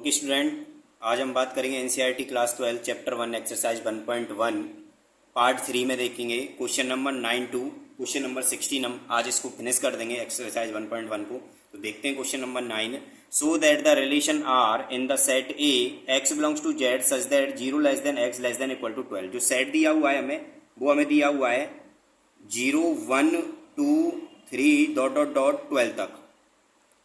Okay student, आज हम बात करेंगे NCERT class 12 chapter 1 exercise 1.1 part 3 में देखेंगे question number 9 to question number 16। हम आज इसको फिनिश कर देंगे एक्सरसाइज 1.1 को। तो देखते हैं question number 9। So that the relation R in the set A x belongs to Z such that 0 less than x less than equal to 12। जो सेट दिया हुआ है वो हमें दिया हुआ है 0 1 2 3 डॉट डॉट डॉट 12 तक।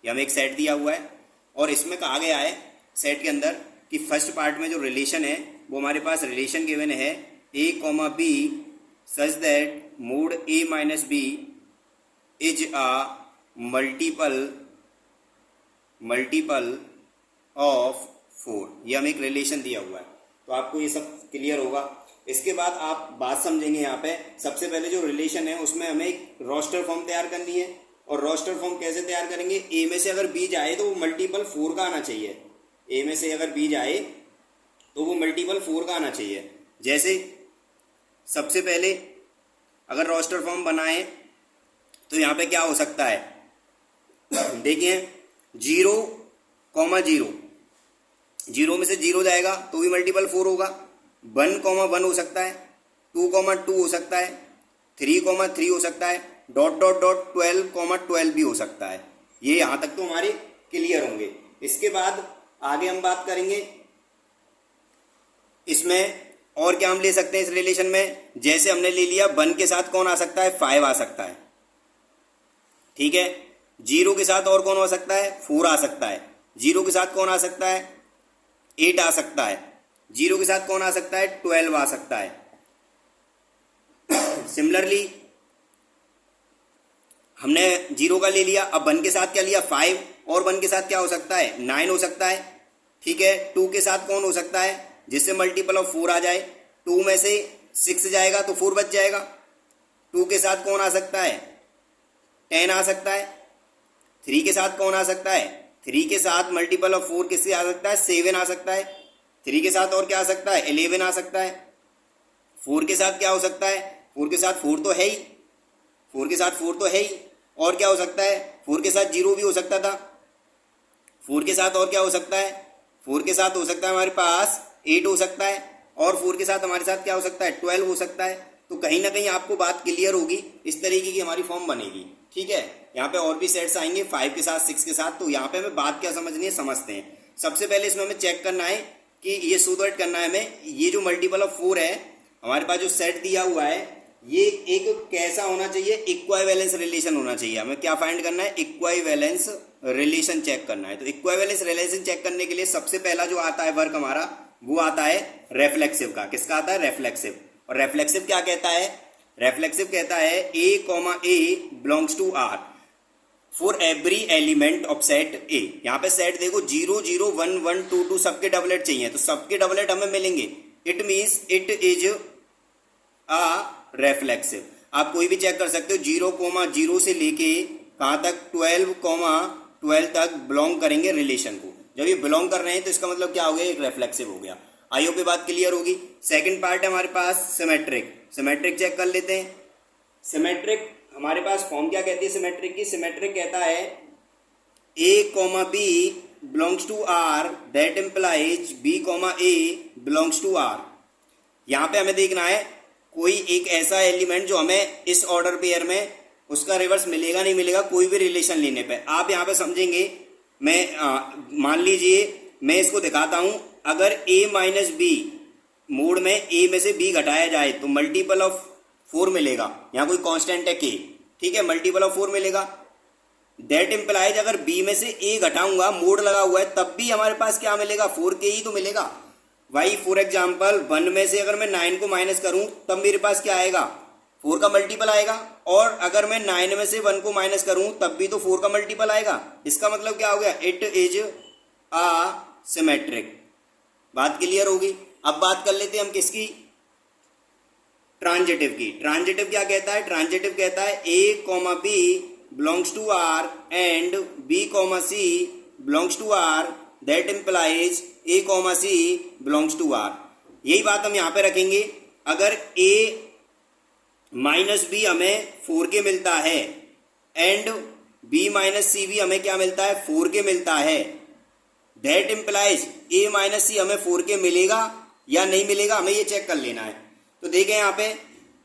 ये हमें एक सेट दिया हुआ है और इसमें कहा गया है सेट के अंदर कि फर्स्ट पार्ट में जो रिलेशन है वो हमारे पास रिलेशन गिवन है a comma B such that mod a minus B is a multiple of 4। ये हमें एक रिलेशन दिया हुआ है, तो आपको ये सब क्लियर होगा। इसके बाद आप बात समझेंगे। यहाँ पे सबसे पहले जो रिलेशन है उसमें हमें एक रोस्टर फॉर्म तैयार करनी है। और रोस्टर फॉर्म कैसे तैयार करेंगे? ए में से अगर बी जाए तो वो मल्टीपल 4 का आना चाहिए। ए में से अगर बी जाए तो वो मल्टीपल 4 का आना चाहिए। जैसे सबसे पहले अगर रोस्टर फॉर्म बनाए तो यहाँ पे क्या हो सकता है, देखिए 0 कॉमा 0, 0 में से 0 जाएगा तो भी मल्टीपल 4 होगा। 1 कॉमा 1 हो सकता है, 2 कॉमा 2 हो सकता है, 3 कॉमा 3 हो सकता है, डॉट डॉट डॉट 12 कॉमा 12 भी हो सकता है। ये यहां तक तो हमारे क्लियर होंगे। इसके बाद आगे हम बात करेंगे इसमें और क्या हम ले सकते हैं इस रिलेशन में। जैसे हमने ले लिया 1 के साथ कौन आ सकता है, 5 आ सकता है, ठीक है। 0 के साथ और कौन हो सकता है, 4 आ सकता है। 0 के साथ कौन आ सकता है, 8 आ सकता है। 0 के साथ कौन आ सकता है, 12 आ सकता है। सिमिलरली हमने 0 का ले लिया, अब 1 के साथ क्या लिया, 5, और 1 के साथ क्या हो सकता है, 9 हो सकता है, ठीक है। 2 के साथ कौन हो सकता है जिससे मल्टीपल ऑफ 4 आ जाए, 2 में से 6 जाएगा तो 4 बच जाएगा। 2 के साथ कौन आ सकता है, 10 आ सकता है। 3 के साथ कौन आ सकता है, 3 के साथ मल्टीपल ऑफ 4 किससे आ सकता है, 7 आ सकता है। 3 के साथ और क्या आ सकता है, 11 आ सकता है। 4 के साथ क्या हो सकता है, 4 के साथ 4 तो है ही, 4 के साथ 4 तो है ही। और क्या हो सकता है, 4 के साथ 0 भी हो सकता था। 4 के साथ और क्या हो सकता है, 4 के साथ हो सकता है हमारे पास 8 हो सकता है। और 4 के साथ हमारे साथ क्या हो सकता है, 12 हो सकता है। तो कहीं ना कहीं आपको बात क्लियर होगी, इस तरीके की हमारी फॉर्म बनेगी, ठीक है। यहाँ पे और भी सेट्स आएंगे 5 के साथ, 6 के साथ। तो यहाँ पे हमें बात क्या समझनी है, समझते हैं। सबसे पहले इसमें हमें चेक करना है कि ये सो दैट करना है हमें, ये जो मल्टीपल ऑफ 4 है हमारे पास जो सेट दिया हुआ है ये एक कैसा होना चाहिए, इक्विवेलेंस रिलेशन होना चाहिए। हमें क्या फाइंड करना है, इक्विवेलेंस रिलेशन चेक करना है। तो इक्विवेलेंस रिलेशन चेक करने के लिए सबसे पहला जो आता है वर्क हमारा, वो आता है रेफ्लेक्सिव का। किसका आता है, रेफ्लेक्सिव। और रेफ्लेक्सिव क्या कहता है, रेफ्लेक्सिव कहता है A comma A belongs to R for every element of set A. यहाँ पे सेट देखो 0 0 1 1 2 2 सबके डबलेट चाहिए, तो सबके डबलेट हमें मिलेंगे। It means it is a reflexive. आप कोई भी चेक कर सकते हो, 0,0 से लेके कहाँ तक 12,12 तक बिलोंग करेंगे रिलेशन को। जब ये बिलोंग कर रहे हैं तो इसका मतलब क्या हो गया, एक रेफ्लेक्सिव हो गया। आई होप ये बात क्लियर होगी। सेकंड पार्ट है हमारे पास सिमेट्रिक। सिमेट्रिक चेक कर लेते हैं। सिमेट्रिक हमारे पास फॉर्म क्या कहती है सिमेट्रिक की, सिमेट्रिक कहता है A comma B belongs to R that implies B comma A belongs to R. यहाँ पे हमें देखना है कोई एक ऐसा एलिमेंट जो हमें इस ऑर्डर पेयर में उसका रिवर्स मिलेगा नहीं मिलेगा, कोई भी रिलेशन लेने पे। आप यहाँ पे समझेंगे, मैं मान लीजिए मैं इसको दिखाता हूं, अगर a माइनस बी मोड में a में से b घटाया जाए तो मल्टीपल ऑफ 4 मिलेगा। यहाँ कोई कांस्टेंट है k, ठीक है, मल्टीपल ऑफ 4 मिलेगा। दैट इम्प्लाइज अगर b में से a घटाऊंगा, मोड लगा हुआ है, तब भी हमारे पास क्या मिलेगा, 4k ही तो मिलेगा। भाई फॉर एग्जाम्पल 1 में से अगर मैं 9 को माइनस करूं तब मेरे पास क्या आएगा, 4 का मल्टीपल आएगा। और अगर मैं 9 में से 1 को माइनस करूं तब भी तो 4 का मल्टीपल आएगा। इसका मतलब क्या हो गया, इट इज अ सिमेट्रिक। बात क्लियर होगी। अब बात कर लेते हैं हम किसकी, ट्रांजिटिव की। ट्रांजिटिव क्या कहता है, ट्रांजिटिव कहता है A comma B belongs to R and B comma C belongs to R that implies A comma C belongs to R. यही बात हम यहां पे रखेंगे। अगर ए माइनस बी हमें 4k मिलता है एंड बी माइनस सी भी हमें क्या मिलता है, 4k मिलता है, दैट इम्प्लाइज ए माइनस सी हमें 4k मिलेगा या नहीं मिलेगा, हमें ये चेक कर लेना है। तो देखें यहाँ पे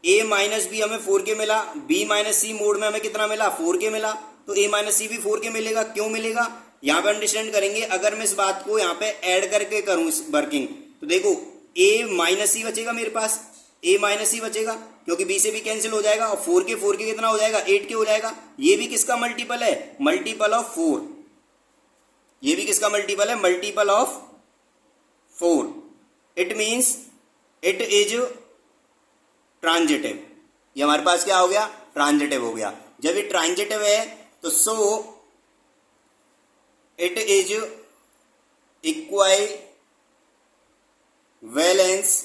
a माइनस बी हमें 4k मिला, b माइनस सी मोड में हमें कितना मिला 4k मिला, तो a माइनस सी भी 4k मिलेगा। क्यों मिलेगा यहाँ पे अंडरस्टैंड करेंगे। अगर मैं इस बात को यहाँ पे ऐड करके करूं इस वर्किंग, तो देखो a माइनस सी बचेगा मेरे पास, a माइनस सी बचेगा क्योंकि b से भी कैंसिल हो जाएगा और 4k कितना हो जाएगा 8k हो जाएगा। ये भी किसका मल्टीपल है, मल्टीपल ऑफ 4। ये भी किसका मल्टीपल है, multiple of 4। It means it is transitive. ये हमारे पास क्या हो गया, ट्रांजिटिव हो गया। जब ये ट्रांजिटिव है तो so it is equivalence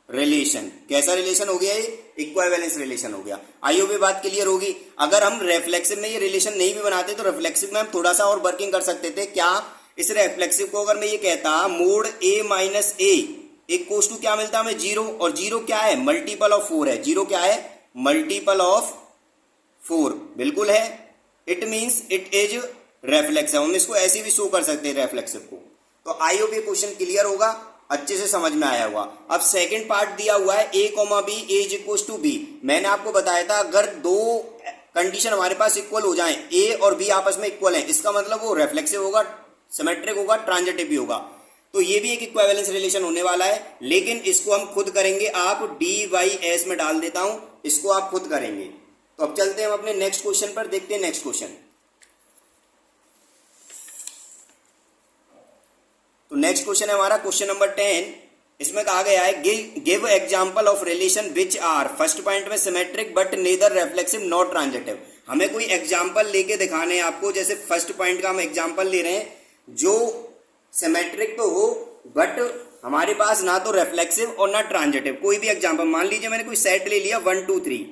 relation. कैसा रिलेशन हो गया ये, इक्विवेलेंस रिलेशन हो गया। आइयो भी बात क्लियर होगी। अगर हम रिफ्लेक्सिव में ये रिलेशन नहीं भी बनाते तो रिफ्लेक्सिव में हम थोड़ा सा और वर्किंग कर सकते थे। क्या, इस रिफ्लेक्सिव को अगर मैं ये कहता mod a minus A equals to क्या मिलता है हमें 0, और 0 क्या है, मल्टीपल ऑफ 4 है। 0 क्या है, मल्टीपल ऑफ 4 बिल्कुल है। It means it is reflexive. हम इसको ऐसे भी शो कर सकते हैं रेफ्लेक्सिव को। तो आई होप ये क्वेश्चन क्लियर होगा, अच्छे से समझ में आया हुआ। अब सेकंड पार्ट दिया हुआ है a B as equals to B. मैंने आपको बताया था अगर दो कंडीशन हमारे पास इक्वल हो जाएं, a और b आपस में इक्वल है, इसका मतलब वो रेफ्लेक्सिव होगा, सिमेट्रिक होगा, ट्रांजिटिव भी होगा। तो ये भी एक इक्विवेलेंस रिलेशन होने वाला है, लेकिन इसको हम खुद करेंगे। आप dy/s में डाल देता हूं, इसको आप खुद करेंगे। तो अब चलते हैं हम अपने नेक्स्ट क्वेश्चन पर, देखते हैं नेक्स्ट क्वेश्चन। तो नेक्स्ट क्वेश्चन है हमारा क्वेश्चन नंबर 10। इसमें कहा गया है give example of relation which are, first point में symmetric but neither reflexive not transitive. हमें कोई एग्जांपल लेके दिखाने हैं आपको। जैसे फर्स्ट पॉइंट का हम एग्जांपल ले रहे हैं जो सिमेट्रिक तो हो बट हमारे पास ना तो रिफ्लेक्सिव और ना ट्रांजिटिव। कोई भी एग्जांपल मान लीजिए, मैंने कोई सेट ले लिया 1 2 3,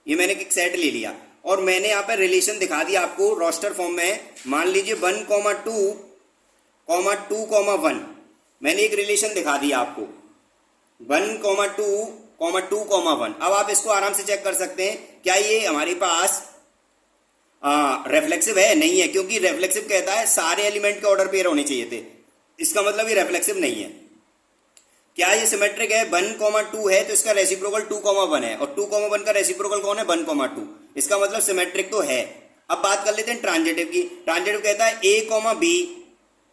ये मैंने एक सेट ले लिया और मैंने यहाँ पे रिलेशन दिखा दिया आपको रोस्टर फॉर्म में। मान लीजिए 1, 2, 2, 1, मैंने एक रिलेशन दिखा दिया आपको 1, 2, 2, 1। अब आप इसको आराम से चेक कर सकते हैं, क्या ये हमारे पास रेफ्लेक्सिव है, नहीं है, क्योंकि रेफ्लेक्सिव कहता है सारे एलिमेंट के ऑर्डर पेयर होने चाहिए थे। इसका मतलब ये रेफ्लेक्सिव नहीं है। क्या ये सिमेट्रिक है, 1, 2 है तो इसका रेसिप्रोकल 2, 1 है, और 2, 1 का रेसिप्रोकल कौन है, 1, 2। इसका मतलब सिमेट्रिक तो है। अब बात कर लेते हैं ट्रांजिटिव की। ट्रांजिटिव कहता है a,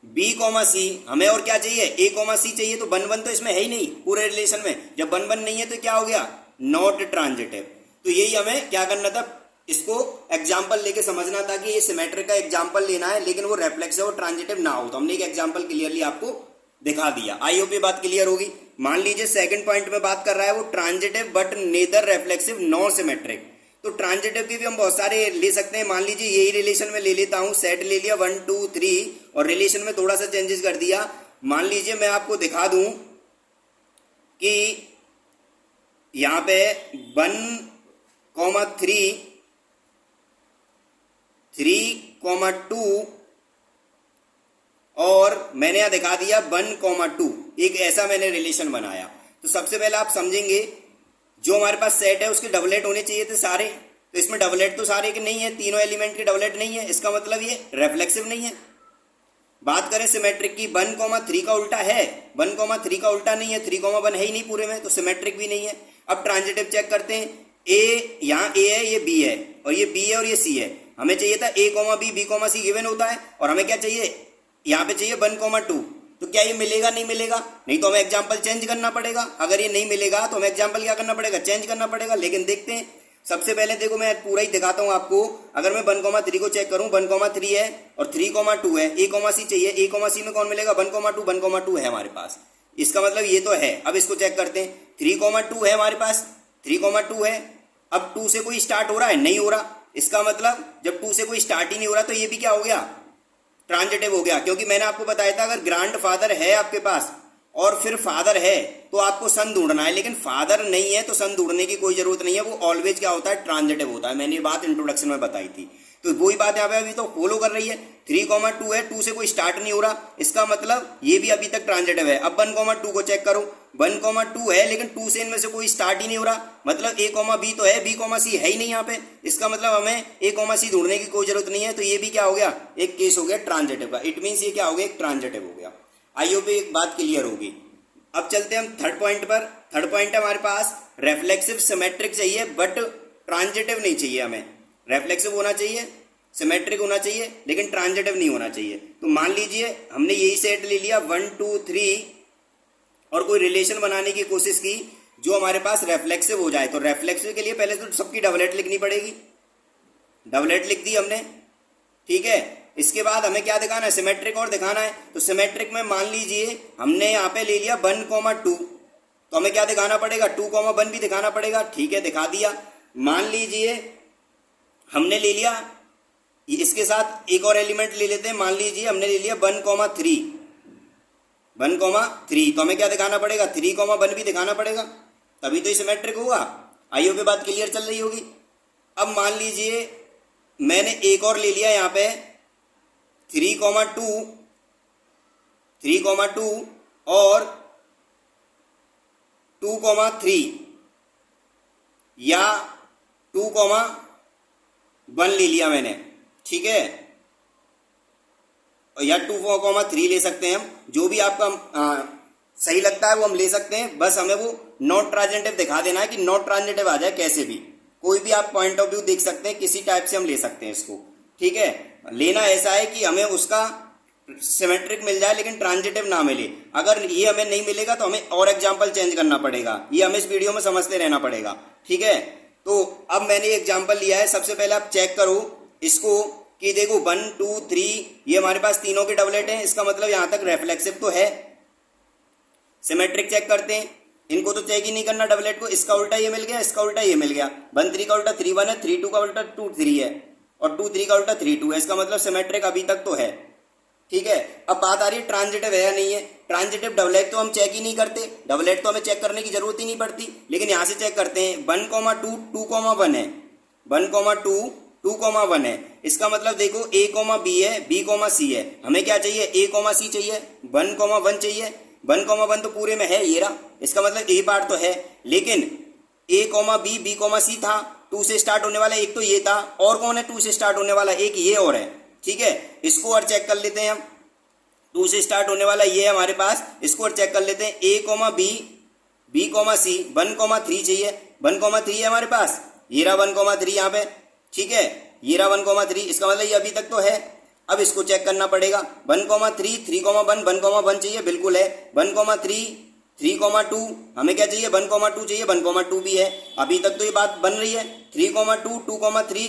b, c। हमें और क्या चाहिए, a, c चाहिए। तो 1, 1 तो इसमें है ही नहीं पूरे रिलेशन में। जब 1, 1 नहीं है तो क्या हो गया, नॉट ट्रांजिटिव। तो यही हमें क्या करना था, इसको एग्जाम्पल लेके समझना था कि ये सिमेट्रिक का एग्जाम्पल लेना है, लेकिन वो रेफ्लेक्सिव और ट्रांजिटिव ना हो। तो हमने एक एग्जाम्पल क्लियरली आपको दिखा दिया। आई होप ये बात क्लियर होगी। मान लीजिए सेकंड पॉइंट में बात कर रहा है वो transitive but neither reflexive nor symmetric. तो ट्रांजिटिव के भी हम बहुत सारे ले सकते हैं। मान लीजिए यही रिलेशन में ले लेता हूं, सेट ले लिया 1 2 3 और रिलेशन में थोड़ा सा चेंजेस कर दिया। मान लीजिए मैं आपको दिखा दूं कि यहां पे 1, 3, 3, 2 और मैंने यहां दिखा दिया 1, 2। एक ऐसा मैंने रिलेशन बनाया। तो सबसे पहले आप समझेंगे जो हमारे पास सेट है उसके डबलेट होने चाहिए थे सारे। तो इसमें डबलेट तो सारे के नहीं है, तीनों एलिमेंट के डबलेट नहीं है। इसका मतलब ये रेफ्लेक्सिव नहीं है। बात करें सिमेट्रिक की, 1, 3 का उल्टा है, 1, 3 का उल्टा नहीं है, 3, 1 है ही नहीं पूरे में, तो सिमेट्रिक भी नहीं है। अब ट्रांजिटिव चेक करते हैं। ए, यहाँ ए है, ये बी है, और ये बी है और ये सी है। हमें चाहिए था a, b, c गिवन होता है, और हमें क्या चाहिए, यहाँ पे चाहिए 1, 2। तो क्या ये मिलेगा, नहीं मिलेगा? नहीं तो हमें एग्जाम्पल चेंज करना पड़ेगा। अगर ये नहीं मिलेगा तो हमें एग्जाम्पल क्या करना पड़ेगा, चेंज करना पड़ेगा। लेकिन देखते हैं, सबसे पहले देखो मैं पूरा ही दिखाता हूं आपको। अगर मैं 1, 3 को चेक करूं, 1, 3 है और 3, 2 है, a, c चाहिए। a, c में कौन मिलेगा, 1, 2 है हमारे पास। इसका मतलब ये तो है। अब इसको चेक करते हैं, 3, 2 है हमारे पास, 3, 2 है। अब 2 से कोई स्टार्ट हो रहा है, नहीं हो रहा। इसका मतलब जब 2 से कोई स्टार्ट ही नहीं हो रहा तो ये भी क्या हो गया, ट्रांजिटिव हो गया। क्योंकि मैंने आपको बताया था अगर ग्रैंड फादर है आपके पास और फिर फादर है तो आपको सन ढूंढना है, लेकिन फादर नहीं है तो सन ढूंढने की कोई जरूरत नहीं है, वो ऑलवेज क्या होता है, ट्रांजिटिव होता है। मैंने ये बात इंट्रोडक्शन में बताई थी, तो वही बात यहाँ पे अभी तो फॉलो कर रही है। 3,2 है, 2 से कोई स्टार्ट नहीं हो रहा, इसका मतलब ये भी अभी तक ट्रांजिटिव है। अब 1,2 को चेक करो, 1,2 है लेकिन 2 से इनमें से कोई स्टार्ट ही नहीं हो रहा, मतलब A, B तो है, B, C है ही नहीं यहाँ पे, इसका मतलब हमें A, C ढूंढने की कोई जरूरत नहीं है। तो ये भी क्या हो गया, एक केस हो गया ट्रांजिटिव का। इट मीन्स ये क्या हो गया, एक ट्रांजिटिव हो गया। आई होप एक बात क्लियर होगी। अब चलते हैं हम थर्ड पॉइंट पर। थर्ड पॉइंट है हमारे पास रेफ्लेक्सिव सिमेट्रिक चाहिए बट ट्रांजिटिव नहीं चाहिए हमें। रेफ्लेक्सिव होना चाहिए, सिमेट्रिक होना चाहिए, लेकिन ट्रांजिटिव नहीं होना चाहिए। तो मान लीजिए हमने यही सेट ले लिया 1, 2, 3 और कोई रिलेशन बनाने की कोशिश की जो हमारे पास रेफ्लेक्सिव हो जाए। तो रेफ्लेक्सिव के लिए पहले तो सबकी डबलेट लिखनी पड़ेगी, डबलेट लिख दी हमने, ठीक है। इसके बाद हमें क्या दिखाना है, सिमेट्रिक और दिखाना है। तो सिमेट्रिक में मान लीजिए हमने यहाँ पे ले लिया 1,2, तो हमें क्या दिखाना पड़ेगा, 2,1 भी दिखाना पड़ेगा, ठीक है, दिखा दिया। मान लीजिए हमने ले लिया, इसके साथ एक और एलिमेंट ले लेते हैं, मान लीजिए हमने ले लिया 1,3, 1,3, तो हमें क्या दिखाना पड़ेगा, 3,1 भी दिखाना पड़ेगा, तभी तो ये सिमेट्रिक होगा। आइयो पे बात क्लियर चल रही होगी। अब मान लीजिए मैंने एक और ले लिया यहाँ पे 3,2 और 2,3 या 2,1 ले लिया मैंने, ठीक है, या 2,3 ले सकते हैं हम, जो भी आपका सही लगता है वो हम ले सकते हैं। बस हमें वो नॉट ट्रांजिटिव दिखा देना है कि नॉट ट्रांजिटिव आ जाए, कैसे भी कोई भी आप पॉइंट ऑफ व्यू देख सकते हैं, किसी टाइप से हम ले सकते हैं इसको, ठीक है। लेना ऐसा है कि हमें उसका सिमेट्रिक मिल जाए लेकिन ट्रांजिटिव ना मिले। अगर ये हमें नहीं मिलेगा तो हमें और एग्जाम्पल चेंज करना पड़ेगा, ये हमें इस वीडियो में समझते रहना पड़ेगा, ठीक है। तो अब मैंने एग्जाम्पल लिया है, सबसे पहले आप चेक करो इसको कि देखो 1, 2, 3 ये हमारे पास तीनों के डबलेट हैं, इसका मतलब यहां तक रेफ्लेक्सिव तो है। सिमेट्रिक चेक करते हैं, इनको तो चेक ही नहीं करना डबलेट को, इसका उल्टा ये मिल गया, इसका उल्टा ये मिल गया, 1, 3 का उल्टा 3, 1 है, 3, 2 का उल्टा 2, 3 है और 2, 3 का उल्टा 3, 2 है, इसका मतलब सिमेट्रिक अभी तक तो है, ठीक है। अब बात आ रही है ट्रांजिटिव है या नहीं है। ट्रांजिटिव डबलेट तो हम चेक ही नहीं करते, डबलेट तो हमें चेक करने की जरूरत ही नहीं पड़ती, लेकिन यहां से चेक करते हैं 1,2 2,1 है, 1,2 2,1 है, इसका मतलब देखो A, B है, B, C है, हमें क्या चाहिए, A, C चाहिए, 1,1 चाहिए, 1,1 तो पूरे में है, ये रहा, इसका मतलब A पार्ट तो है, लेकिन A, B, B, C था, 2 से स्टार्ट होने वाला एक तो ये था, और कौन है 2 से स्टार्ट होने वाला, एक ये और है, ठीक है। इसको और चेक कर लेते हैं हम, 2 से स्टार्ट होने वाला ये है हमारे पास, इसको और चेक कर लेते हैं, A, B, B, C, 1,3 चाहिए, 1,3 है हमारे पास, ये रहा 1,3 यहाँ पे, ठीक है, ये रहा 1,3, इसका मतलब ये अभी तक तो है। अब इसको चेक करना पड़ेगा, 1,3 3,1 1,1 चाहिए, बिल्कुल है, 1,3 3,2 हमें क्या चाहिए, 1,2 चाहिए, 1,2 भी है, अभी तक तो ये बात बन रही है। 3,2 2,3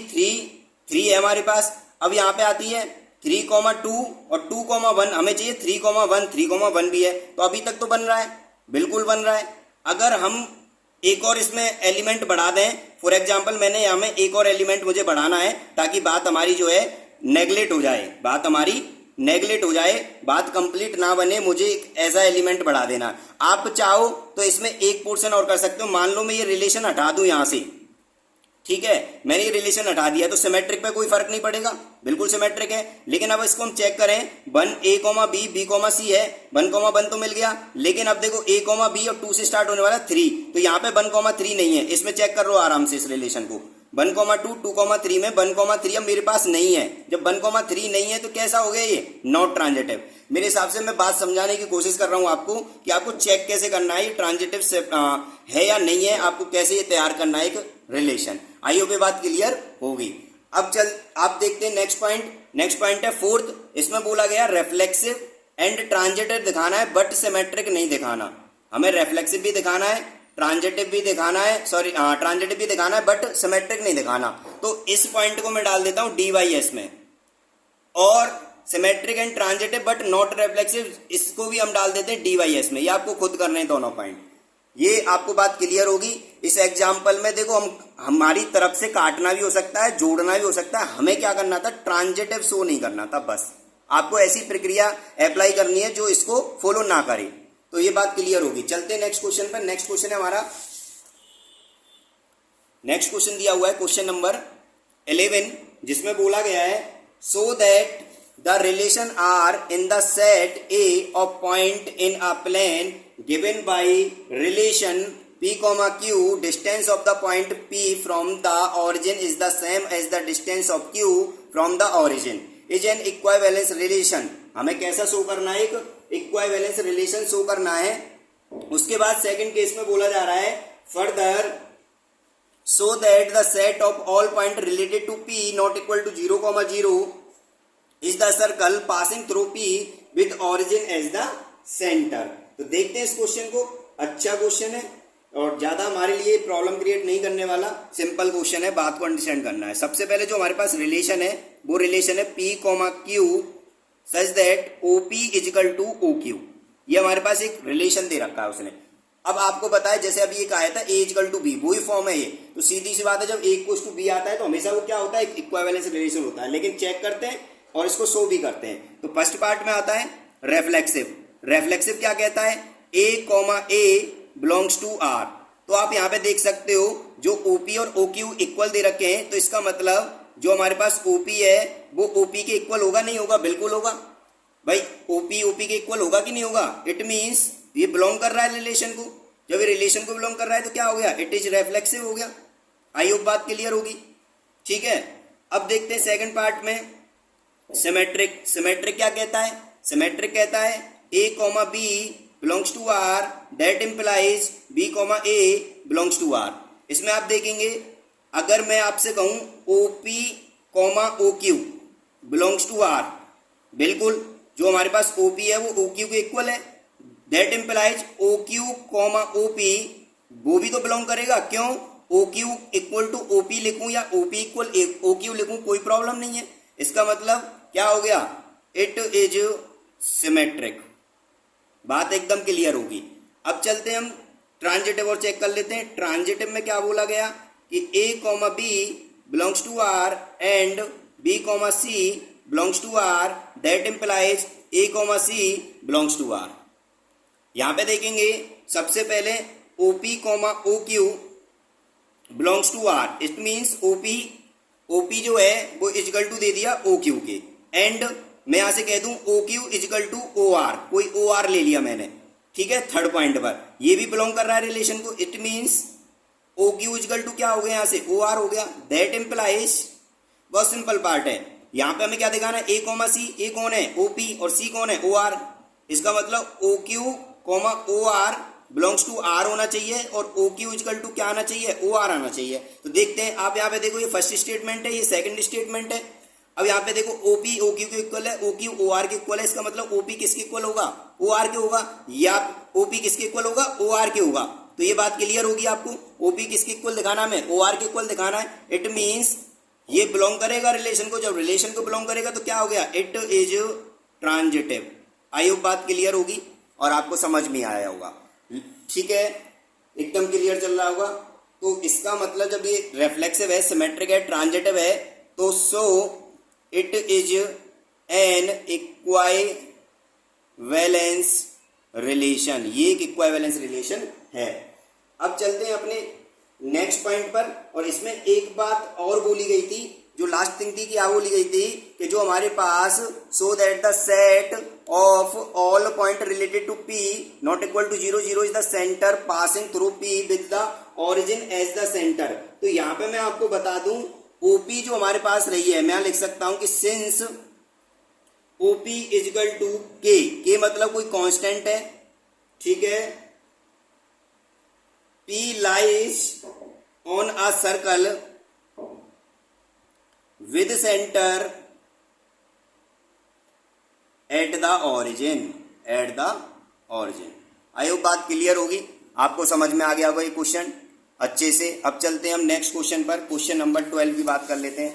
3 है हमारे पास। अब यहाँ पे आती है 3,2 और 2,1 हमें चाहिए 3,1 3,1 भी है, तो अभी तक तो बन रहा है, बिल्कुल बन रहा है। अगर हम एक और इसमें एलिमेंट बढ़ा दें, फॉर एग्जाम्पल मैंने यहाँ में एक और एलिमेंट मुझे बढ़ाना है ताकि बात हमारी जो है नेगलेक्ट हो जाए, बात हमारी नेगलेक्ट हो जाए, बात कंप्लीट ना बने, मुझे एक ऐसा एलिमेंट बढ़ा देना। आप चाहो तो इसमें एक पोर्शन और कर सकते हो, मान लो मैं ये रिलेशन हटा दूं यहाँ से, ठीक है, मैंने ये रिलेशन हटा दिया तो सिमेट्रिक पे कोई फर्क नहीं पड़ेगा, बिल्कुल सिमेट्रिक है। लेकिन अब इसको हम चेक करें, 1 A, B, B, C है, 1,1 तो मिल गया, लेकिन अब देखो A, B और 2 से स्टार्ट होने वाला 3, तो यहाँ पे 1,3 नहीं है, इसमें चेक कर लो आराम से इस रिलेशन को, 1,2 2,3 में 1,3 अब मेरे पास नहीं है। जब 1,3 नहीं है तो कैसा हो गया ये, नॉट ट्रांजिटिव। मेरे हिसाब से मैं बात समझाने की कोशिश कर रहा हूं आपको कि आपको चेक कैसे करना है ये ट्रांजिटिव है या नहीं है, आपको कैसे ये तैयार करना है एक रिलेशन। आई होप ये बात क्लियर होगी। अब चल आप देखते हैं नेक्स्ट पॉइंट। नेक्स्ट पॉइंट है फोर्थ, इसमें बोला गया रेफ्लेक्सिव एंड ट्रांजिटिव दिखाना है बट सिमेट्रिक नहीं दिखाना। हमें रेफ्लेक्सिव भी दिखाना है, ट्रांजिटिव भी दिखाना है, ट्रांजिटिव भी दिखाना है बट सिमेट्रिक नहीं दिखाना। तो इस पॉइंट को मैं डाल देता हूं DYS में, और symmetric and transitive but not reflexive इसको भी हम डाल देते हैं DYS में। ये आपको खुद करने हैं दोनों पॉइंट, ये आपको बात क्लियर होगी। इस एग्जाम्पल में देखो हम हमारी तरफ से काटना भी हो सकता है, जोड़ना भी हो सकता है, हमें क्या करना था, ट्रांजिटिव शो नहीं करना था, बस आपको ऐसी प्रक्रिया अप्लाई करनी है जो इसको फॉलो ना करे। तो ये बात क्लियर होगी। चलते हैं नेक्स्ट क्वेश्चन पर। नेक्स्ट क्वेश्चन है हमारा, नेक्स्ट क्वेश्चन दिया हुआ है क्वेश्चन नंबर 11, जिसमें बोला गया है so that the relation R in the set A of point in a plane given by relation P, Q, distance of the point P from the origin is the same as the distance of Q from the origin is an equivalence relation। हमें कैसा show करना है? एक equivalence relation show करना है। उसके बाद second case में बोला जा रहा है further so that the set of all point related to P not equal to 0,0 is the circle passing through P with origin as the centre. तो देखते हैं इस क्वेश्चन को। अच्छा क्वेश्चन है और ज्यादा हमारे लिए प्रॉब्लम क्रिएट नहीं करने वाला, सिंपल क्वेश्चन है, बात को अंडरस्टैंड करना है। सबसे पहले जो हमारे पास रिलेशन है वो रिलेशन है P, Q such that OP is equal to OQ। ये हमारे पास एक रिलेशन दे रखा है उसने। अब आपको पता है जैसे अभी एक आया था A इजिकल टू B, वही फॉर्म है ये। तो सीधी सी बात है, जब A इक्वल टू B आता है तो हमेशा वो क्या होता है? एक इक्विवेलेंस रिलेशन होता है। लेकिन चेक करते हैं और इसको शो भी करते हैं। तो फर्स्ट पार्ट में आता है रेफ्लेक्सिव। रेफ्लेक्सिव क्या कहता है? A, belongs to R। तो आप यहाँ पे देख सकते हो जो OP और OQ इक्वल दे रखे हैं, तो इसका मतलब जो हमारे पास OP है वो OP के इक्वल होगा, नहीं होगा? बिल्कुल होगा भाई। OP के इक्वल होगा कि नहीं होगा? इट मीन्स ये बिलोंग कर रहा है रिलेशन को। जब ये रिलेशन को बिलोंग कर रहा है तो क्या हो गया? इट इज रेफ्लेक्सिव हो गया। आई होप बात क्लियर होगी, ठीक है। अब देखते हैं सेकंड पार्ट में सिमेट्रिक। सिमेट्रिक क्या कहता है? सिमेट्रिक कहता है A, B belongs to R that implies B, A belongs to R। इसमें आप देखेंगे अगर मैं आपसे कहूं OP, OQ belongs to R, बिल्कुल जो हमारे पास OP है वो OQ के इक्वल है। that implies OQ, OP वो भी तो बिलोंग करेगा। क्यों? OQ इक्वल टू OP लिखूं या OP इक्वल OQ लिखूं, कोई प्रॉब्लम नहीं है। इसका मतलब क्या हो गया? It is symmetric. बात एकदम क्लियर होगी। अब चलते हैं हम ट्रांजिटिव और चेक कर लेते हैं। ट्रांजिटिव में क्या बोला गया कि A, B belongs to R and B, C belongs to R that implies A, C belongs to R। यहां पे देखेंगे सबसे पहले OP, OQ belongs to R। It means OP जो है वो इजिकल टू दे दिया OQ के, एंड मैं यहां से कह दूं OQ इजिकल टू OR, कोई OR ले लिया मैंने, ठीक है। थर्ड पॉइंट पर ये भी बिलोंग कर रहा है रिलेशन को। It means OQ is equal to क्या हो गया? यहां से OR हो गया। दैट इम्प्लाइज, बहुत सिंपल पार्ट है। यहां पे हमें क्या दिखाना है? A, C। A कौन है? OP और C कौन है? OR। इसका मतलब OQ, OR belongs to R होना चाहिए और OQ इजिकल टू क्या आना चाहिए? OR आना चाहिए। तो देखते हैं। आप यहाँ पे देखो ये फर्स्ट स्टेटमेंट है, ये सेकंड स्टेटमेंट है। अब यहाँ पे देखो OP OQ के इक्वल है, OQ OR के इक्वल है। इसका मतलब OP किसके इक्वल होगा? OR के होगा। या OP किसके इक्वल होगा? OR के होगा। तो ये बात क्लियर होगी आपको। OP किसके इक्वल दिखाना है? हमें OR के इक्वल दिखाना है। इट मीन्स ये बिलोंग करेगा रिलेशन को। जब रिलेशन को बिलोंग करेगा तो क्या हो गया? It is transitive. I hope बात क्लियर होगी और आपको समझ में आया होगा, ठीक है, एकदम क्लियर चल रहा होगा। तो इसका मतलब जब ये रेफ्लेक्सिव है, सिमेट्रिक है, ट्रांजिटिव है, तो so it is an equivalence relation. ये एक इक्वाइवेलेंस रिलेशन है। अब चलते हैं अपने नेक्स्ट पॉइंट पर। और इसमें एक बात और बोली गई थी, जो लास्ट थिंग थी, क्या बोली गई थी कि जो हमारे पास so that the set of all point related to P not equal to 0, 0 is the centre passing through P with the origin as the centre. तो यहाँ पे मैं आपको बता दूं OP जो हमारे पास रही है, मैं लिख सकता हूं कि since OP is equal to K मतलब कोई कांस्टेंट है, ठीक है। P lies on a circle with centre at the origin, I hope बात क्लियर होगी, आपको समझ में आ गया होगा ये क्वेश्चन अच्छे से। अब चलते हैं हम नेक्स्ट क्वेश्चन पर। क्वेश्चन नंबर 12 की बात कर लेते हैं।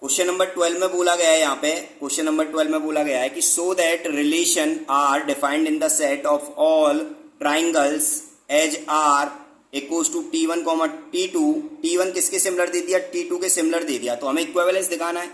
क्वेश्चन नंबर 12 में बोला गया है, यहाँ पे क्वेश्चन नंबर 12 में बोला गया है कि so that relation R defined in the set of all triangles as R equals to T1, T2। T1 किसके सिमिलर दे दिया? T2 के सिमिलर दे दिया। तो हमें इक्विवेलेंस दिखाना है,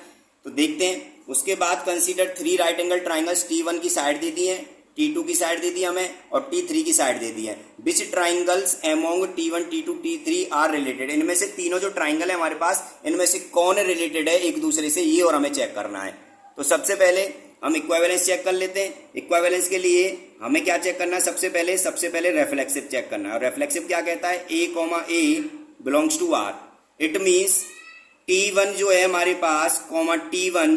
तो देखते हैं। उसके बाद consider 3 right angle triangles. T1 की साइड दे दी है, T2 की साइड दे दी हमें और T3 की साइड दे दी है। Which triangles among T1 T2 T3 are related, इनमें से तीनों जो ट्राइंगल है हमारे पास, इनमें से कौन रिलेटेड है एक दूसरे से, ये और हमें चेक करना है। तो सबसे पहले हम इक्विवेलेंस चेक कर लेते हैं। इक्विवेलेंस के लिए हमें क्या चेक करना है, सबसे पहले रेफ्लेक्सिव चेक करना है। और रेफ्लेक्सिव क्या कहता है, A, belongs to R। It means T1 जो है हमारे पास T1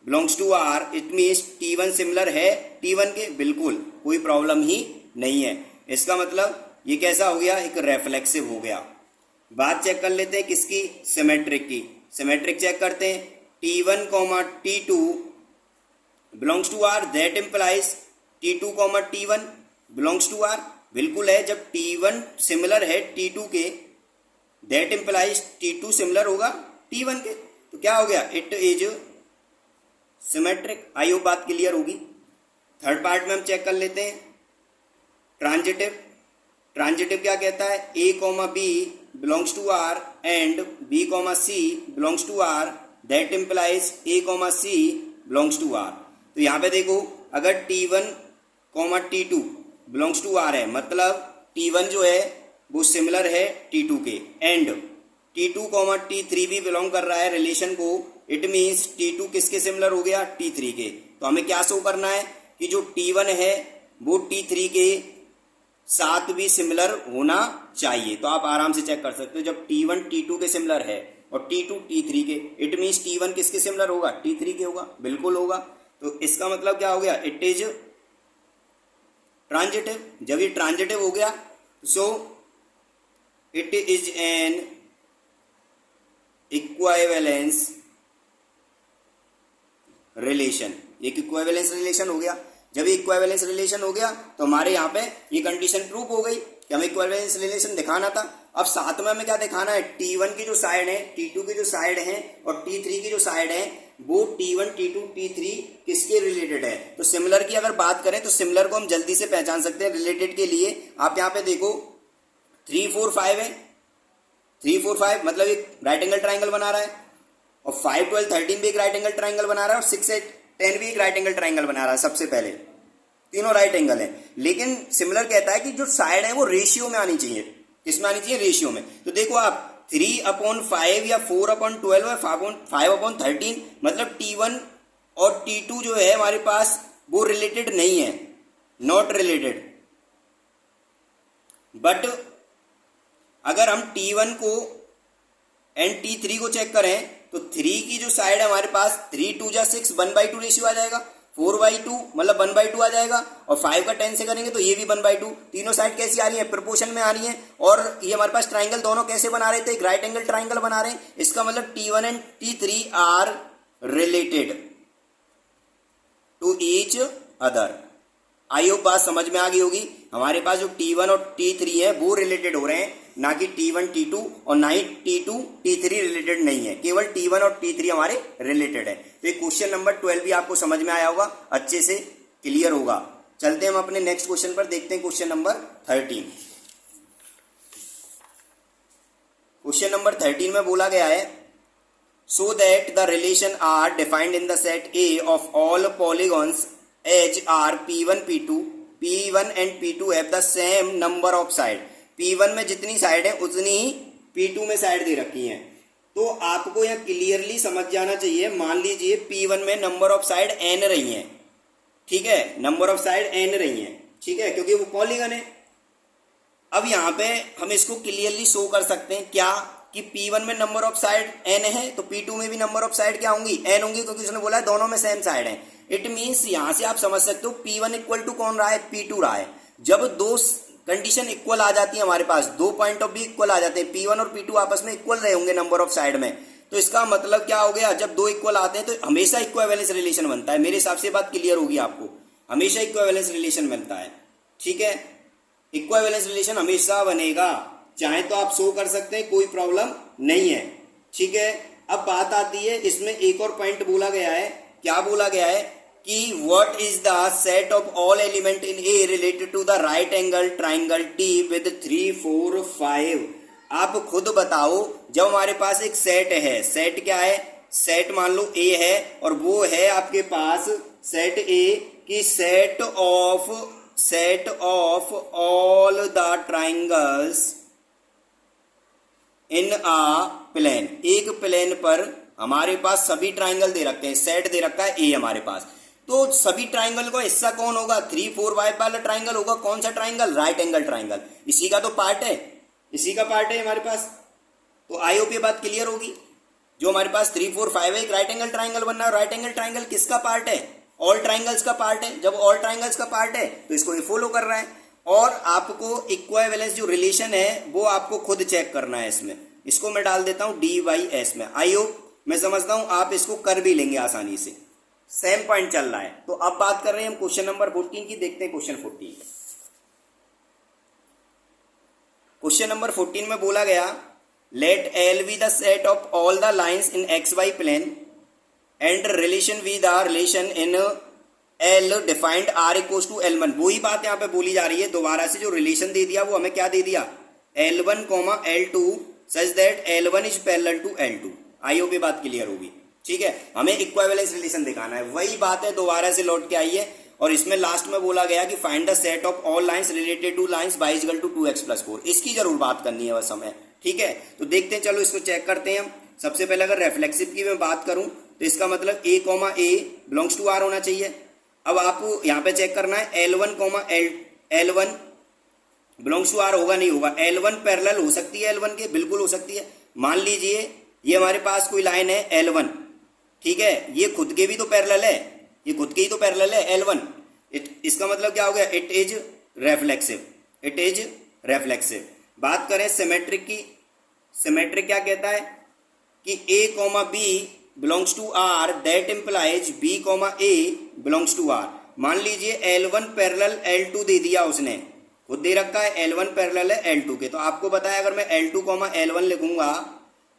belongs to R, it means T1 similar है T1 के, बिल्कुल कोई प्रॉब्लम ही नहीं है। इसका मतलब ये कैसा हो गया, एक रेफ्लेक्सिव हो गया। बात चेक कर लेते हैं किसकी, सिमेट्रिक की। सिमेट्रिक चेक करते हैं, T1, T2 belongs to R, that implies T2, T1 belongs to R, बिल्कुल है। जब T1 सिमिलर है T2 के, दैट इम्प्लाइज T2 सिमिलर होगा T1 के, तो क्या हो गया, it is symmetric. I hope बात क्लियर होगी। थर्ड पार्ट में हम चेक कर लेते हैं ट्रांजिटिव। ट्रांजिटिव क्या कहता है, A, B belongs to R and B, C belongs to R, that implies A, C belongs to R। तो यहाँ पे देखो, अगर T1, T2 belongs to R है, मतलब T1 जो है वो सिमिलर है T2 के, एंड T2, T3 भी बिलोंग कर रहा है रिलेशन को, इट मीन्स T2 किसके सिमिलर हो गया, T3 के। तो हमें क्या शो करना है कि जो T1 है वो T3 के साथ भी सिमिलर होना चाहिए। तो आप आराम से चेक कर सकते हो, जब T1 T2 के सिमिलर है और T2 T3 के, इट मीन्स T1 किसके सिमिलर होगा, T3 के होगा, बिल्कुल होगा। तो इसका मतलब क्या हो गया, इट इज ट्रांजिटिव। जब ये ट्रांजिटिव हो गया, सो it is N equivalence relation. एक इक्विवेलेंस रिलेशन हो गया। जब ये इक्विवेलेंस रिलेशन हो गया तो हमारे यहाँ पे ये कंडीशन प्रूव हो गई कि हमें इक्विवेलेंस रिलेशन दिखाना था। अब साथ में हमें क्या दिखाना है, T1 की जो साइड है, T2 की जो साइड है और T3 की जो साइड है, वो T1 T2 T3 किसके रिलेटेड है। तो सिमिलर की अगर बात करें तो सिमिलर को हम जल्दी से पहचान सकते हैं। रिलेटेड के लिए आप यहाँ पे देखो 3, 4, 5 है, 3, 4, 5 मतलब एक राइट एंगल ट्राइंगल बना रहा है, और 5, 12, 13 भी एक राइट एंगल ट्राइंगल बना रहा है, और 6, 8, 10 भी एक राइट एंगल ट्राइंगल बना रहा है। सबसे पहले तीनों राइट एंगल है, लेकिन सिमिलर कहता है कि जो साइड है वो रेशियो में आनी चाहिए। किसमें आनी चाहिए, रेशियो में। तो देखो आप 3/5 या 4/12 या 5/13, मतलब T1 और T2 जो है हमारे पास वो रिलेटेड नहीं है, नॉट रिलेटेड। बट अगर हम T1 को एंड T3 को चेक करें तो 3 की जो साइड है हमारे पास, 3 2 जा 6, 1/2 रेशियो आ जाएगा, 4/2 मतलब 1/2 आ जाएगा, और 5 का 10 से करेंगे तो ये भी 1/2। तीनों साइड कैसी आ रही है, प्रोपोर्शन में आ रही है। और ये हमारे पास ट्राइंगल दोनों कैसे बना रहे थे, एक राइट एंगल ट्राइंगल बना रहे हैं। इसका मतलब T1 and T3 are related to each other. I hope बात समझ में आ गई होगी। हमारे पास जो T1 और T3 है वो रिलेटेड हो रहे हैं, ना कि T1 T2 और ना ही T2 T3 रिलेटेड नहीं है, केवल T1 और T3 हमारे रिलेटेड है। तो ये क्वेश्चन नंबर 12 भी आपको समझ में आया होगा, अच्छे से क्लियर होगा। चलते हैं हम अपने नेक्स्ट क्वेश्चन पर, देखते हैं क्वेश्चन नंबर 13। क्वेश्चन नंबर 13 में बोला गया है, so that the relation R defined in the set A of all polygons as R P1 P2, P1 and P2 have the same number of side. P1 में जितनी side है उतनी ही P2 में side दे रखी हैं। तो आपको यह क्लियरली समझ जाना चाहिए। मान लीजिए P1 में नंबर ऑफ साइड n रही हैं, ठीक है, नंबर ऑफ साइड n रही हैं, ठीक है, क्योंकि वो पॉलीगन है। अब यहाँ पे हम इसको क्लियरली शो कर सकते हैं क्या, कि P1 में नंबर ऑफ साइड n है तो P2 में भी नंबर ऑफ साइड क्या होंगी, n होंगी, क्योंकि उसने बोला है दोनों में सेम साइड है। इट मीन्स यहां से आप समझ सकते हो P1 इक्वल टू कौन रहा है, P2 रहा है। जब दो कंडीशन इक्वल आ जाती है हमारे पास, दो पॉइंट ऑफ व्यू इक्वल आ जाते हैं, P1 और P2 आपस में इक्वल रहे होंगे नंबर ऑफ साइड में, तो इसका मतलब क्या हो गया, जब दो इक्वल आते हैं तो हमेशा इक्विवेलेंस रिलेशन बनता है। मेरे हिसाब से बात क्लियर होगी आपको, हमेशा इक्विवेलेंस रिलेशन बनता है, ठीक है, इक्विवेलेंस रिलेशन हमेशा बनेगा, चाहे तो आप शो कर सकते हैं, कोई प्रॉब्लम नहीं है, ठीक है। अब बात आती है, इसमें एक और पॉइंट बोला गया है, क्या बोला गया है कि what is the set of all element in A related to the right angle triangle T with 3, 4, 5। आप खुद बताओ, जब हमारे पास एक सेट है, सेट क्या है, सेट मान लो ए है और वो है आपके पास सेट ए कि set of all the triangles in a plane, एक प्लेन पर हमारे पास सभी ट्राइंगल दे रखे हैं, सेट दे रखा है ए हमारे पास, तो सभी ट्राइंगल का हिस्सा कौन होगा? 3 4 5 वाला ट्राइंगल होगा। कौन सा ट्राइंगल? राइट एंगल ट्राइंगल, इसी का तो पार्ट है, इसी का पार्ट है हमारे पास। तो आई होप ये बात क्लियर होगी। जो हमारे पास 3 4 5 है, एक राइट एंगल ट्राइंगल बनना है। राइट एंगल ट्राइंगल किसका पार्ट है? ऑल ट्राइंगल्स का पार्ट है। जब ऑल ट्राइंगल्स का पार्ट है तो इसको ये फॉलो कर रहा है। और आपको इक्विवेलेंस जो रिलेशन है वो आपको खुद चेक करना है इसमें। इसको मैं डाल देता हूं dy/s में। आई होप मैं समझता हूं आप इसको कर भी लेंगे आसानी से। सेम पॉइंट चल रहा है। तो अब बात कर रहे हैं हम क्वेश्चन नंबर 14 की। देखते हैं क्वेश्चन 14। क्वेश्चन नंबर 14 में बोला गया let L be the set of all the lines in XY plane and relation be the relation in L defined R equals to L1। वही बात यहां पे बोली जा रही है दोबारा से। जो रिलेशन दे दिया वो हमें क्या दे दिया? L1, L2 such that L1 is parallel to L2। I hope ये बात क्लियर होगी। ठीक है, हमें इक्विवेलेंस रिलेशन दिखाना है। वही बात है दोबारा से लौट के आई है। और इसमें लास्ट में बोला गया कि find the set of all lines related to lines y equal to 2x+4। इसकी जरूर बात करनी है बस हमें। ठीक है, तो देखते हैं, चलो इसको चेक करते हैं हम। सबसे पहले अगर रेफ्लेक्सिव की मैं बात करूं तो इसका मतलब a, A belongs to R होना चाहिए। अब आपको यहाँ पे चेक करना है L1, L1 belongs to R होगा नहीं होगा? L1 पैरेलल हो सकती है L1 के, बिल्कुल हो सकती है। मान लीजिए ये हमारे पास कोई लाइन है L1, ठीक है, ये खुद के भी तो पैरेलल है, ये खुद के ही तो पैरेलल है L1। इसका मतलब क्या हो गया? It is reflexive, it is reflexive. बात करें सिमेट्रिक की, सिमेट्रिक क्या कहता है कि A, B belongs to R that implies B, A belongs to R। मान लीजिए L1 पैरेलल L2 दे दिया उसने, खुद दे रखा है L1 पैरेलल है L2 के। तो आपको बताया अगर मैं L2, L1 लिखूंगा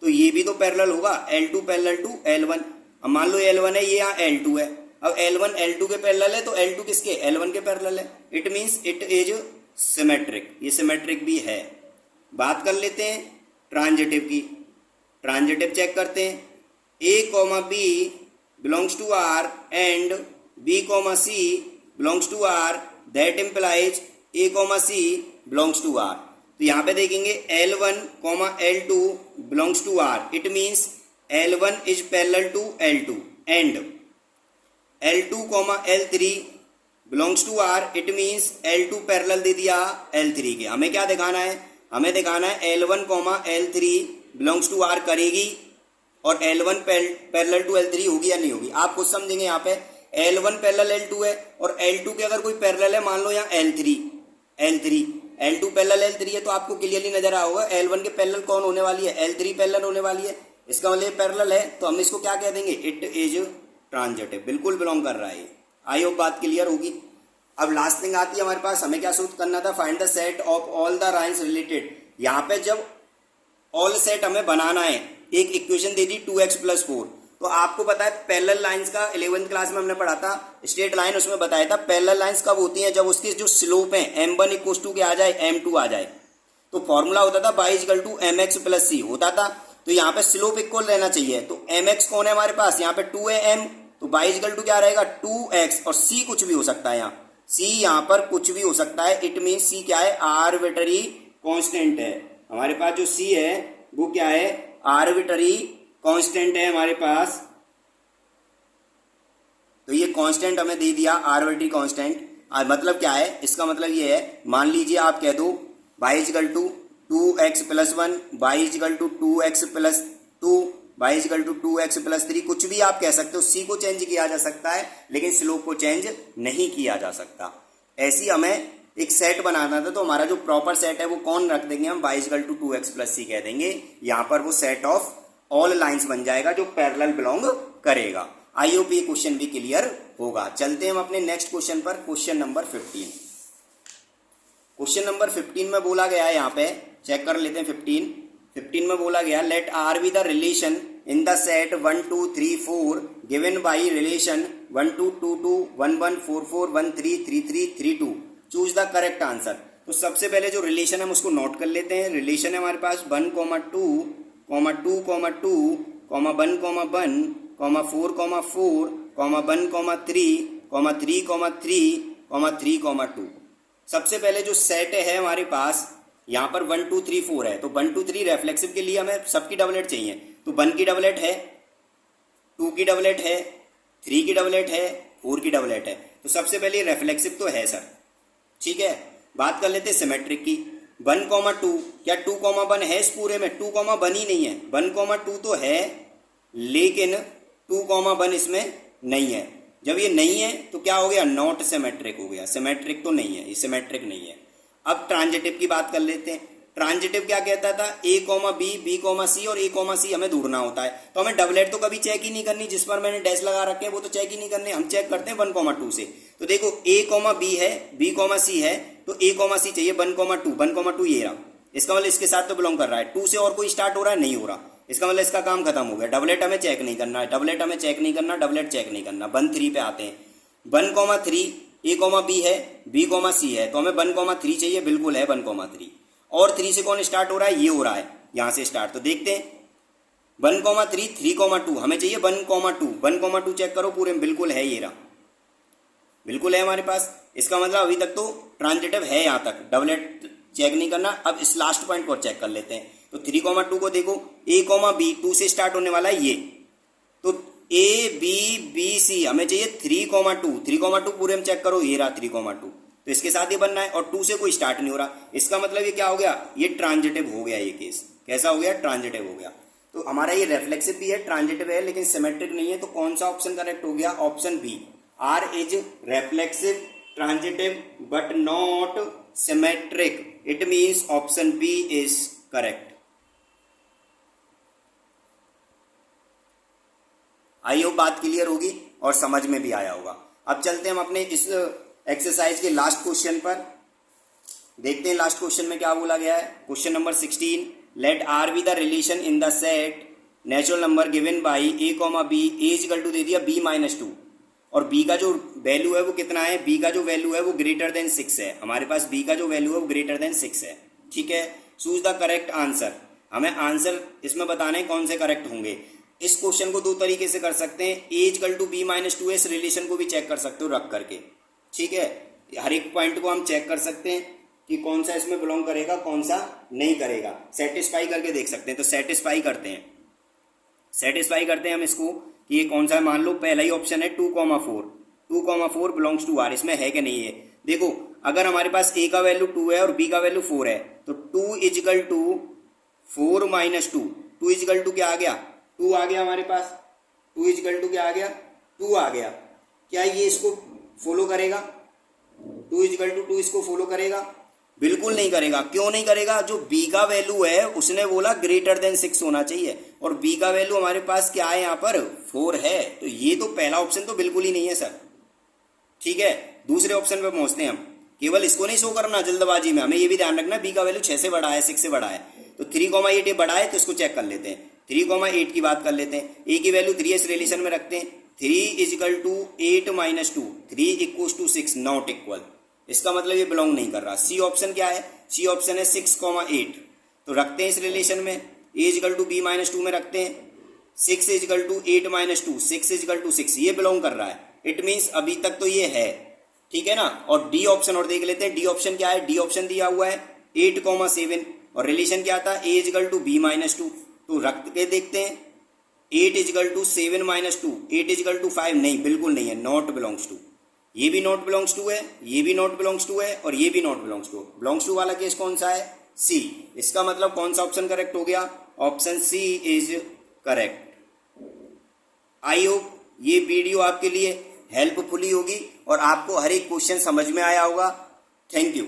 तो ये भी तो पैरेलल होगा, L2 पैरेलल टू L1। अब मान लो L1 है, ये यहाँ L2 है। अब L1 L2 के पैरेलल है तो L2 किसके? L1 के पैरेलल है। It means it is symmetric, ये सिमेट्रिक भी है। बात कर लेते हैं ट्रांजिटिव की। ट्रांजिटिव चेक करते हैं। A, B belongs to R and B, C belongs to R that implies A, C belongs to R। तो यहाँ पे देखेंगे L1, L2 belongs to R। It means L1 is parallel to L2 and L2, L3 belongs to R। It means L2 parallel दे दिया L3 के। हमें क्या दिखाना है? हमें दिखाना है L1, L3 belongs to R करेगी और L1 पैरेलल टू L3 होगी या नहीं होगी। आप कुछ समझेंगे यहाँ पे L1 पैरेलल L2 है और L2 के अगर कोई पैरेलल है, मान लो यहाँ L3 L2 पैरेलल L3 है, तो आपको क्लियरली नजर आया होगा L1 के पैरेलल कौन होने वाली है? L3 पैरेलल होने वाली है। इसका मतलब पैरेलल है तो हम इसको क्या कह देंगे? इट इज ट्रांजिटिव, बिल्कुल बिलोंग कर रहा है। आई होप बात क्लियर होगी। अब लास्ट थिंग आती है हमारे पास, हमें क्या सूत्र करना था? Find the set of all the lines related. यहाँ पे जब ऑल सेट हमें बनाना है, एक इक्वेशन दे दी 2x+4, तो आपको पता है पैरेलल लाइंस का 11th क्लास में हमने पढ़ा था, स्ट्रेट लाइन, उसमें बताया था पैरेलल लाइंस कब होती हैं? जब उसकी जो स्लोप है m1 इक्वल टू के आ जाए, m2 आ जाए। तो फॉर्मूला होता था y equal to mx plus c होता था। तो यहाँ पे स्लोप इक्वल रहना चाहिए। तो mx कौन है हमारे पास? यहाँ पे 2 है m, तो y इक्वल टू क्या रहेगा? 2x। और c कुछ भी हो सकता है, यहाँ c यहाँ पर कुछ भी हो सकता है। इट मीन c क्या है? आर्बिट्ररी कांस्टेंट है। हमारे पास जो c है वो क्या है? आर्बिट्ररी कांस्टेंट है हमारे पास। तो ये कांस्टेंट हमें दे दिया, आर्बिट्ररी कांस्टेंट। मतलब क्या है? इसका मतलब ये है, मान लीजिए आप कह दो y equal to 2x+1, y equal to 2x+2, y equal to 2x+3, कुछ भी आप कह सकते हो। c को चेंज किया जा सकता है लेकिन स्लोप को चेंज नहीं किया जा सकता। ऐसी हमें एक सेट बनाना था, तो हमारा जो प्रॉपर सेट है वो कौन रख देंगे हम? y इक्वल टू 2x+c कह देंगे। यहाँ पर वो सेट ऑफ ऑल लाइंस बन जाएगा जो पैरेलल बिलोंग करेगा। आई होप ये क्वेश्चन भी क्लियर होगा। चलते हैं हम अपने नेक्स्ट क्वेश्चन पर, क्वेश्चन नंबर 15। क्वेश्चन नंबर 15 में बोला गया है, यहाँ पे चेक कर लेते हैं। 15 में बोला गया let R be the relation in the set 1 2 3 4 given by relation 1 2 2 2 1 1 4 4 1 3 3 3 3 2। Choose the correct answer. तो सबसे पहले जो रिलेशन है हम उसको नोट कर लेते हैं। रिलेशन है हमारे पास 1, 2, 2, 2, 1, 1, 1, 4, 4, 1, 3, 2 सबसे पहले जो सेट है हमारे पास यहाँ पर 1 2 3 4 है, तो 1 2 3 रेफ्लेक्सिव के लिए हमें सबकी डबलेट चाहिए। तो 1 की डबलेट है, 2 की डबलेट है, 3 की डबलेट है, 4 की डबलेट है। तो सबसे पहले रेफ्लेक्सिव तो है सर, ठीक है। बात कर लेते हैं सिमेट्रिक की। 1 2 क्या 2 1 है इस पूरे में? 2 1 ही नहीं है। 1 2 तो है लेकिन 2 1 इसमें नहीं है। जब ये नहीं है तो क्या हो गया? नॉट सिमेट्रिक हो गया। सिमेट्रिक तो नहीं है, ये सिमेट्रिक नहीं है। अब ट्रांजिटिव की बात कर लेते हैं। ट्रांजिटिव क्या कहता था? A, B, B, C और A, C हमें ढूंढना होता है। तो हमें डबलेट तो कभी चेक ही नहीं करनी, जिस पर मैंने डैश लगा रखे हैं वो तो चेक ही नहीं करने। हम चेक करते हैं 1 2 से। तो देखो A, B है, B, C है, तो A, C चाहिए 1 2 ये रहा। इसका मतलब इसके साथ तो बिलोंग कर रहा है। 2 से और कोई स्टार्ट हो रहा है? नहीं हो रहा। इसका मतलब इसका काम खत्म हो गया। डबलेट हमें चेक नहीं करना है, डबलेट हमें चेक नहीं करना, डबलेट चेक नहीं करना। 1 3 पे आते हैं। 1 3 A, B है, B, C है, तो हमें 1 3 चाहिए। बिल्कुल है 1 3। और 3 से कौन स्टार्ट हो रहा है? ये हो रहा है यहां से स्टार्ट। तो देखते हैं 1 3 3 2 हमें चाहिए 1 2 1 2 चेक करो पूरे में। बिल्कुल है, ये रहा, बिल्कुल है हमारे पास। इसका मतलब अभी तक तो ट्रांजिटिव है यहां तक, डबलेट चेक नहीं करना। अब इस लास्ट पॉइंट को चेक कर लेते हैं। तो 3 2 को देखो, A, B 2 से स्टार्ट होने वाला है ये। तो A, B, B, C हमें चाहिए 3 2 पूरे में चेक करो, ये रहा 3 2। तो इसके साथ ही बनना है और 2 से कोई स्टार्ट नहीं हो रहा। इसका मतलब ये क्या हो गया? ये ट्रांजिटिव हो गया। ये केस कैसा हो गया? ट्रांजिटिव हो गया। तो हमारा ये रेफ्लेक्सिव भी है, ट्रांजिटिव है, लेकिन सिमेट्रिक नहीं है। तो कौन सा ऑप्शन करेक्ट हो गया? Option B, R is reflexive transitive but not symmetric. It means option B is correct. I hope बात क्लियर होगी और समझ में भी आया होगा। अब चलते हैं हम अपने इस एक्सरसाइज के लास्ट क्वेश्चन पर। देखते हैं लास्ट क्वेश्चन में क्या बोला गया है। Question number 16, let R be the relation in the set natural number given by A, B A equal to दे दिया B -2 और B का जो वैल्यू है वो कितना है? B का जो वैल्यू है वो ग्रेटर देन 6 है। हमारे पास B का जो वैल्यू है वो ग्रेटर देन 6 है, ठीक है। Choose the correct answer. हमें आंसर इसमें बताने कौन से करेक्ट होंगे। इस क्वेश्चन को 2 तरीके से कर सकते हैं। A इक्वल टू B -2 इस रिलेशन को भी चेक कर सकते हो रख करके, ठीक है। हर एक पॉइंट को हम चेक कर सकते हैं कि कौन सा इसमें बिलोंग करेगा, कौन सा नहीं करेगा। सेटिस्फाई करके देख सकते हैं। तो सेटिस्फाई करते हैं हम इसको कि ये कौन सा है। मान लो पहला ही ऑप्शन है 2 4 बिलोंग्स टू आर। इसमें है कि नहीं है? देखो अगर हमारे पास A का वैल्यू 2 है और B का वैल्यू 4 है तो 2 इक्वल टू 4 -2। 2 इक्वल टू क्या आ गया? 2 आ गया हमारे पास। 2 इक्वल टू क्या आ गया? 2 आ गया। क्या ये इसको फॉलो करेगा? 2 इक्वल टू 2 इसको फॉलो करेगा? बिल्कुल नहीं करेगा। क्यों नहीं करेगा? जो B का वैल्यू है उसने बोला ग्रेटर देन 6 होना चाहिए और B का वैल्यू हमारे पास क्या है? यहाँ पर 4 है। तो ये तो पहला ऑप्शन तो बिल्कुल ही नहीं है सर, ठीक है। दूसरे ऑप्शन पे पहुंचते हैं हम। केवल इसको नहीं शो करना जल्दबाजी में, हमें ये भी ध्यान रखना B का वैल्यू 6 से बड़ा है, 6 से बड़ा है। तो 3,8 बड़ा है तो इसको चेक कर लेते हैं। 3,8 की बात कर लेते हैं। A की वैल्यू 3 इस रिलेशन में रखते हैं। 3 equal to 8 -2, 3 equal to 6 not equal. इसका मतलब ये बिलोंग नहीं कर रहा। सी ऑप्शन क्या है? सी ऑप्शन है 6,8। तो रखते हैं इस रिलेशन में। A इक्वल टू B -2 में रखते हैं। 6 इक्वल टू 8 -2, 6 इक्वल टू 6 ये बिलोंग कर रहा है। इट मीन्स अभी तक तो ये है, ठीक है ना। और डी ऑप्शन और देख लेते हैं। डी ऑप्शन क्या है? डी ऑप्शन दिया हुआ है 8,7 और रिलेशन क्या था? A equal to B -2। तो रख के देखते हैं। 8 इक्वल टू 7 -2, 8 इक्वल टू 5 नहीं, बिल्कुल नहीं है, नॉट बिलोंग्स टू। ये भी नॉट बिलोंग्स टू है, ये भी नॉट बिलोंग्स टू है और ये भी not belongs to. Belongs to वाला केस कौन सा है? सी। इसका मतलब कौन सा ऑप्शन करेक्ट हो गया? Option C is correct. I hope ये वीडियो आपके लिए हेल्पफुली होगी और आपको हर एक क्वेश्चन समझ में आया होगा। Thank you.